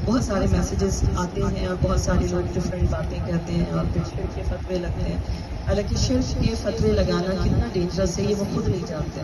بہت سارے میسیجز آتے ہیں اور بہت سارے لوگ ڈفرینٹ باتیں کہتے ہیں اور پھر شرک کے فتوے لگتے ہیں. حالانکہ شرک کے فتوے لگانا کتنا ڈینجرس ہے یہ وہ خود نہیں جانتے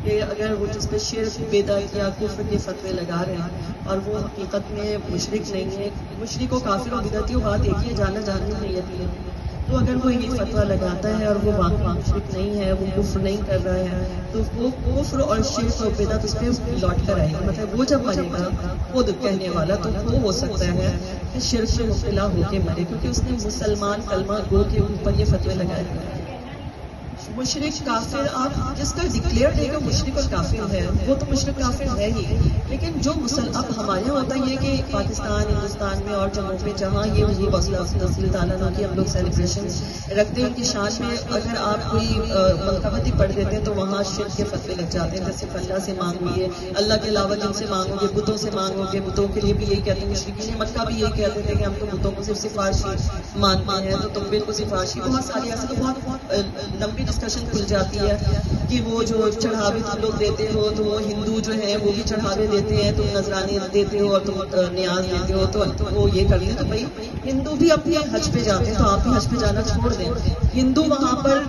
کہ اگر وہ جس پہ شرک بدعت یا کفر کے فتوے لگا رہے ہیں اور وہ حقیقت میں مشرک نہیں ہے. مشرک و کافر و بدعتی بات ایک ہی جانا جاننے نیت نہیں ہے. تو اگر وہ یہ فتویٰ لگاتا ہے اور وہ واقعی مشرک نہیں ہے, وہ کفر نہیں کر رہا ہے, تو وہ کفر اور شرک و بدعت اس پہ لوٹ کر آئے گا. مطلب وہ جب مرے گا خود کہنے والا تو وہ ہو سکتا ہے کہ شرک میں مبتلا ہو کے مرے, کیونکہ اس نے مسلمان کلمہ گو کے اوپر یہ فتوے لگائے ہیں. مشرک کافر, آپ جس کا ڈکلیئر دے گا مشرک اور کافر ہے وہ تو مشرک کافر ہے ہی. لیکن جو اب ہمارے یہاں ہوتا یہ کہ پاکستان ہندوستان میں اور جگہوں پہ جہاں یہ حضور رسول تعالیٰ کی ہم لوگ سیلیبریشن رکھتے ہیں ان کی شان میں, اگر آپ کوئی منقبتی پڑھ دیتے ہیں تو وہاں شرک کے فتوے لگ جاتے ہیں. جیسے اللہ سے مانگیے, اللہ کے علاوہ جن سے مانگو گے, بتوں سے مانگو گے, بتوں کے لیے بھی یہی کہتے ہیں. مشرکین مکہ بھی یہی کہتے تھے کہ ہم تو بتوں کو صرف سفارشی مانتے ہیں, تو تم بالکل سفارشی. بہت ساری ایسے تو بہت لمبی ڈسکشن کھل جاتی ہے کہ وہ جو چڑھاوے تم لوگ دیتے ہو تو وہ ہندو جو ہیں وہ بھی چڑھاوے دیتے ہیں, تم نذرانے دیتے ہو اور تم نیاز دیتے ہو تو وہ یہ کر لیں. تو بھائی ہندو بھی اپنے حج پہ جاتے ہیں تو آپ بھی حج پہ جانا چھوڑ دیں. ہندو وہاں پر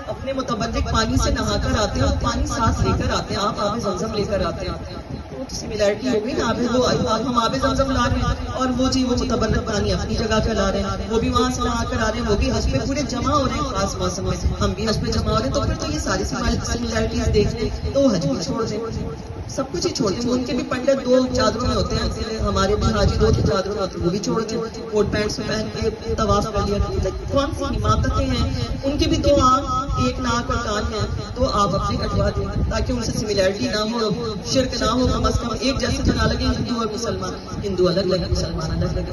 اپنے متبرک پانی سے نہا کر آتے ہیں اور پانی ساتھ لے کر آتے ہیں, آپ آب زمزم لے کر آتے ہیں. تو سملیرٹی ہو گئی نا, ہم آب زمزم لا رہے ہیں اور وہ جی وہ متبرک پانی اپنی جگہ پہ لا رہے ہیں, وہ بھی وہاں سے نہا کر آ رہے ہیں, وہ بھی حج پہ پورے جمع ہو رہے ہیں خاص موسم میں, ہم بھی حج پہ جمع ہو رہے ہیں. تو پھر تو یہ ساری سملیرٹیز دیکھ لیں تو حج بھی چھوڑ دیں, سب کچھ ہی چھوڑ دیں. ان کے بھی پنڈت دو چادروں میں ہوتے ہیں, ہمارے بھی حاجی دو چادروں میں ہوتے ہیں, وہ بھی چھوڑ دیں. کوٹ پینٹ سے پہن کے طواف کر لیا. کون سی حماقتیں ہیں, ان کے بھی دو آنکھ ایک ناک اور کان ہیں, تو آپ اپنے کٹوا دیں تاکہ ان سے سملیرٹی نہ ہو, شرک نہ ہو. کم از کم ایک جیسے بنا لگے ہندو اور مسلمان, ہندو الگ لگے مسلمان الگ لگے.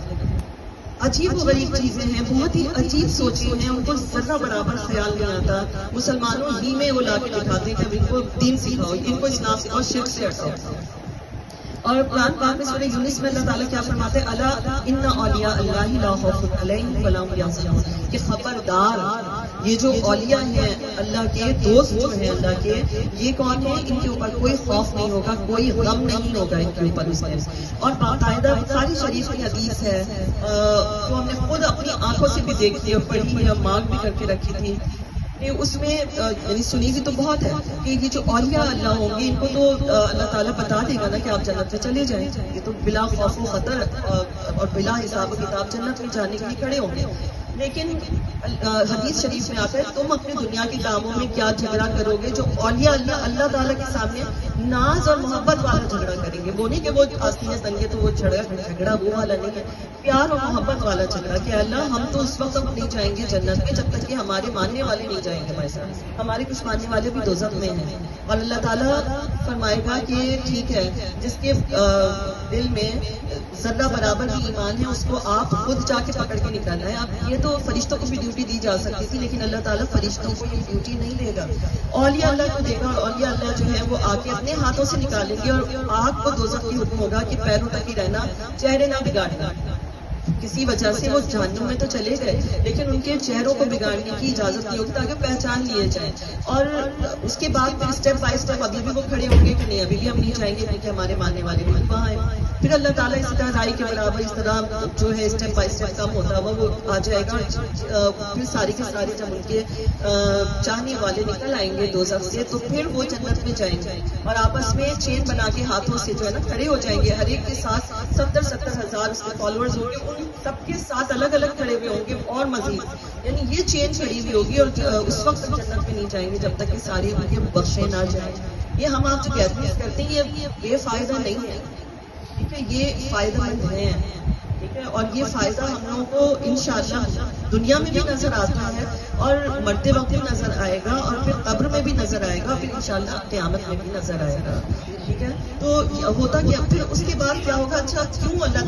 عجیب و غریب چیزیں ہیں, بہت ہی عجیب سوچیں ہیں, ان کو ذرہ برابر خیال نہیں آتا. مسلمانوں ہی میں وہ لا کے دکھاتے ہیں کہ ان کو دین سکھاؤ, ان کو اسلام سکھاؤ, شرک سے ہٹاؤ. اور قرآن پاک میں سورہ یونس میں اللہ تعالیٰ کیا فرماتے ہیں, الا ان اولیاء اللہ لا خوف علیہم ولا هم یحزنون, کہ خبردار یہ جو اولیاء ہیں اللہ کے, دوست جو ہیں اللہ کے, یہ کون ہیں, ان کے اوپر کوئی خوف نہیں ہوگا, کوئی غم نہیں ہوگا ان کے اوپر اس میں. اور باقاعدہ بخاری شریف کی حدیث ہے جو ہم نے خود اپنی آنکھوں سے بھی دیکھی اور پڑھی ہے, مارک بھی کر کے رکھی تھی. اس میں یعنی سنی ہوئی تو بہت ہے کہ یہ جو اولیاء اللہ ہوں گے ان کو تو اللہ تعالیٰ بتا دے گا نا کہ آپ جنت میں چلے جائیں, یہ تو بلا خوف و خطر اور بلا حساب و کتاب جنت میں جانے کے لیے کھڑے ہوں گے. لیکن حدیث شریف میں آتا ہے تم اپنے دنیا کے کاموں میں کیا جھگڑا کرو گے, جو اولیاء اللہ تعالیٰ کے سامنے ناز اور محبت والا جھگڑا کریں گے. وہ نہیں کہ وہ آستینیں تنگے تو وہ جھگڑا وہ والا نہیں ہے, پیار اور محبت والا جھگڑا کہ اللہ ہم تو اس وقت نہیں جائیں گے جنت میں جب تک کہ ہمارے ماننے والے نہیں جائیں گے ہمارے ساتھ, ہمارے کچھ ماننے والے بھی دوزخ میں ہیں. اور اللہ تعالیٰ فرمائے گا کہ ٹھیک ہے, جس کے دل میں ذرہ برابر بھی ایمان ہے اس کو آپ خود جا کے پکڑ کے نکالنا ہے. اب یہ تو فرشتوں کو بھی ڈیوٹی دی جا سکتی تھی, لیکن اللہ تعالیٰ فرشتوں کو یہ ڈیوٹی نہیں دے گا, اولیاء اللہ کو دے گا. اور اولیاء اللہ جو ہے وہ آ کے اپنے ہاتھوں سے نکالیں گے, اور آگ کو دوزخ کی حکم ہوگا کہ پیروں تک ہی رہنا, چہرے نہ بگاڑنا. کسی وجہ سے وہ جہنم میں تو چلے گئے لیکن ان کے چہروں کو بگاڑنے کی اجازت نہیں ہوگی تاکہ پہچان لیے جائیں. اور اس کے بعد پھر اسٹیپ بائی اسٹیپ ابھی بھی وہ کھڑے ہوں گے کہ نہیں ابھی بھی ہم نہیں چاہیں گے کیونکہ ہمارے ماننے والے بھی وہاں ہیں. پھر اللہ تعالیٰ اس طرح رائی کے برابر اس طرح جو ہے اسٹیپ بائی اسٹیپ کم ہوتا ہوا وہ آ جائے گا. پھر ساری کے سارے جب ان کے چاہنے والے نکل آئیں گے دوزخ سے تو پھر وہ جنت میں جائیں گے اور آپس میں چین بنا کے ہاتھوں سے جو ہے نا کھڑے ہو جائیں گے. ہر ایک کے ساتھ 70,000 اس کے فالوورز ہوں گے, ان سب کے ساتھ الگ الگ کھڑے ہوئے ہوں گے اور مزید, یعنی یہ چین کھڑی ہوئی ہوگی. اور اس وقت جنت میں نہیں جائیں گے جب تک کہ سارے ان کے بخشے نہ جائیں. یہ ہم آپ جو کرتے ہیں یہ بے فائدہ نہیں ہے, ٹھیک ہے, یہ فائدہ مند ہیں, ٹھیک ہے. اور یہ فائدہ ہم لوگوں کو انشاءاللہ دنیا میں بھی نظر آتا ہے اور مرتے وقت بھی نظر آئے گا, اور پھر قبر میں بھی نظر آئے گا, پھر انشاءاللہ قیامت میں بھی نظر آئے گا, ٹھیک ہے. تو ہوتا کیا پھر اس کے بعد کیا ہوگا, اچھا کیوں اللہ